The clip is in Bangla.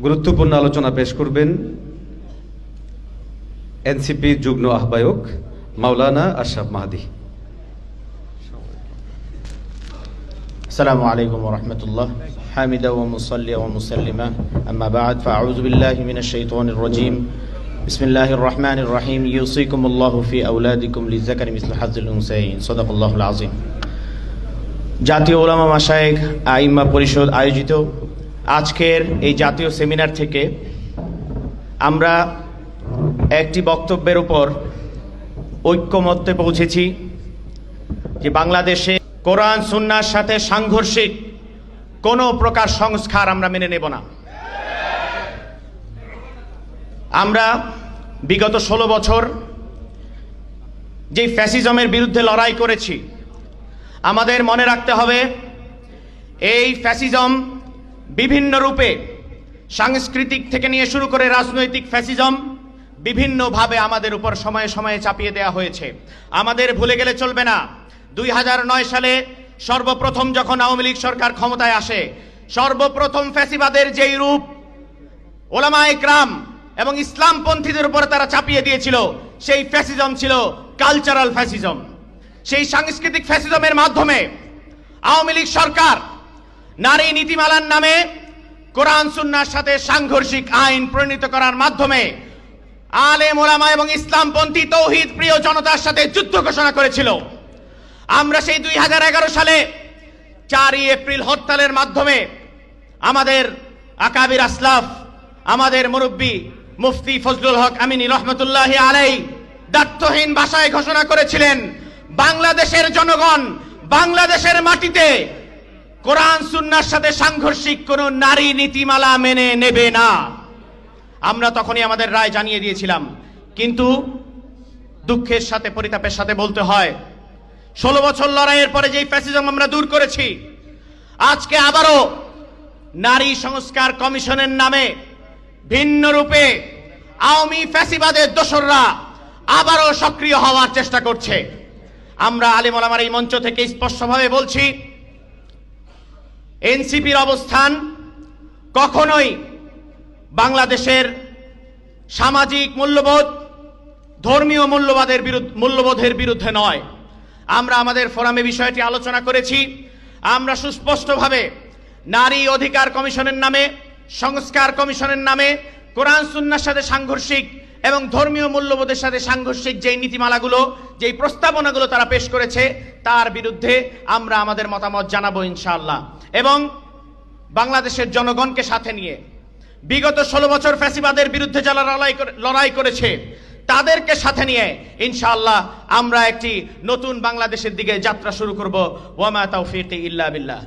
গুরুত্বপূর্ণ আলোচনা পেশ করবেন এনসিপি যুগ্ম আহ্বায়ক মাওলানা আশরাফ মাহদী। আসসালামু আলাইকুম ওয়া রাহমাতুল্লাহ। হামিদা ওয়া মুসাল্লিয়া ওয়া মুসাল্লিমা আম্মা বা'দ ফাআউযু বিল্লাহি মিনাশ শাইতানির রাজীম। বিসমিল্লাহির রাহমানির রাহিম। ইউসিকুমুল্লাহু ফি আওলাদিকুম লিযাকারি মিসলু হাজ্জিল উনসায়াইন। সাদাকাল্লাহুল আযীম। জাতীয় উলামা মাশায়েখ আইম্মা পরিষদ আয়োজিত আজকের এই জাতীয় সেমিনার থেকে আমরা একটি বক্তব্যের উপর ঐক্যমত্যে পৌঁছেছি যে বাংলাদেশে কোরআন সুন্নাহর সাথে সাংঘর্ষিক কোনো প্রকার সংস্কার আমরা মেনে নেব না। আমরা বিগত 16 বছর যে ফ্যাসিজমের বিরুদ্ধে লড়াই করেছি, আমাদের মনে রাখতে হবে এই ফ্যাসিজম বিভিন্ন রূপে, সাংস্কৃতিক থেকে নিয়ে শুরু করে রাজনৈতিক ফ্যাসিজম বিভিন্নভাবে আমাদের উপর সময়ে সময়ে চাপিয়ে দেওয়া হয়েছে। আমাদের ভুলে গেলে চলবে না, 2009 সালে সর্বপ্রথম যখন আওয়ামী লীগ সরকার ক্ষমতায় আসে, সর্বপ্রথম ফ্যাসিবাদের যেই রূপ ওলামায়ে কেরাম এবং ইসলামপন্থীদের উপর তারা চাপিয়ে দিয়েছিল, সেই ফ্যাসিজম ছিল কালচারাল ফ্যাসিজম। সেই সাংস্কৃতিক ফ্যাসিজমের মাধ্যমে আওয়ামী লীগ সরকার নারী নীতিমালার নামে কোরআন সুন্নাহর সাথে সাংঘর্ষিক আইন প্রণীত করার মাধ্যমে আলেম ওলামা এবং ইসলামপন্থী তৌহিদ প্রিয় জনতার সাথে যুদ্ধ ঘোষণা করেছিল। আমরা সেই 2011 সালে 4 এপ্রিল হরতালের মাধ্যমে আমাদের আকাবির আসলাফ, আমাদের মুরব্বী মুফতি ফজলুল হক আমিনী রহমতুল্লাহি আলাইহি দায়িত্বহীন ভাষায় ঘোষণা করেছিলেন, বাংলাদেশের জনগণ বাংলাদেশের মাটিতে কোরআন সুন্নাহর সাথে সাংঘর্ষিক কোন নারী নীতিমালা মেনে নেবে না। আমরা তখনই আমাদের রায় জানিয়ে দিয়েছিলাম, কিন্তু দুঃখের সাথে পরিতাপের সাথে বলতে হয় 16 বছর লড়াইয়ের পরে যেই ফ্যাসিজম আমরা দূর করেছি, আজকে আবারও নারী সংস্কার কমিশনের নামে ভিন্ন রূপে আওয়ামী ফ্যাসিবাদের দোসররা আবারও সক্রিয় হওয়ার চেষ্টা করছে। আমরা আলেম ওলামার এই মঞ্চ থেকে স্পষ্টভাবে বলছি, এনসিপির অবস্থান কখনোই বাংলাদেশের সামাজিক মূল্যবোধ, ধর্মীয় মূল্যবোধের বিরুদ্ধে নয়। আমরা আমাদের ফোরামে বিষয়টি আলোচনা করেছি। আমরা সুস্পষ্টভাবে নারী অধিকার কমিশনের নামে, সংস্কার কমিশনের নামে কোরআন সুন্নাহর সাথে সাংঘর্ষিক এবং ধর্মীয় মূল্যবোধের সাথে সাংঘর্ষিক যেই নীতিমালাগুলো, যেই প্রস্তাবনাগুলো তারা পেশ করেছে, তার বিরুদ্ধে আমরা আমাদের মতামত জানাবো ইনশাআল্লাহ। এবং বাংলাদেশের জনগণকে সাথে নিয়ে বিগত 16 বছর ফ্যাসিবাদের বিরুদ্ধে যারা লড়াই করেছে, তাদেরকে সাথে নিয়ে ইনশাআল্লাহ আমরা একটি নতুন বাংলাদেশের দিকে যাত্রা শুরু করব। ওয়া মা তাওফীকি ইল্লা বিল্লাহ।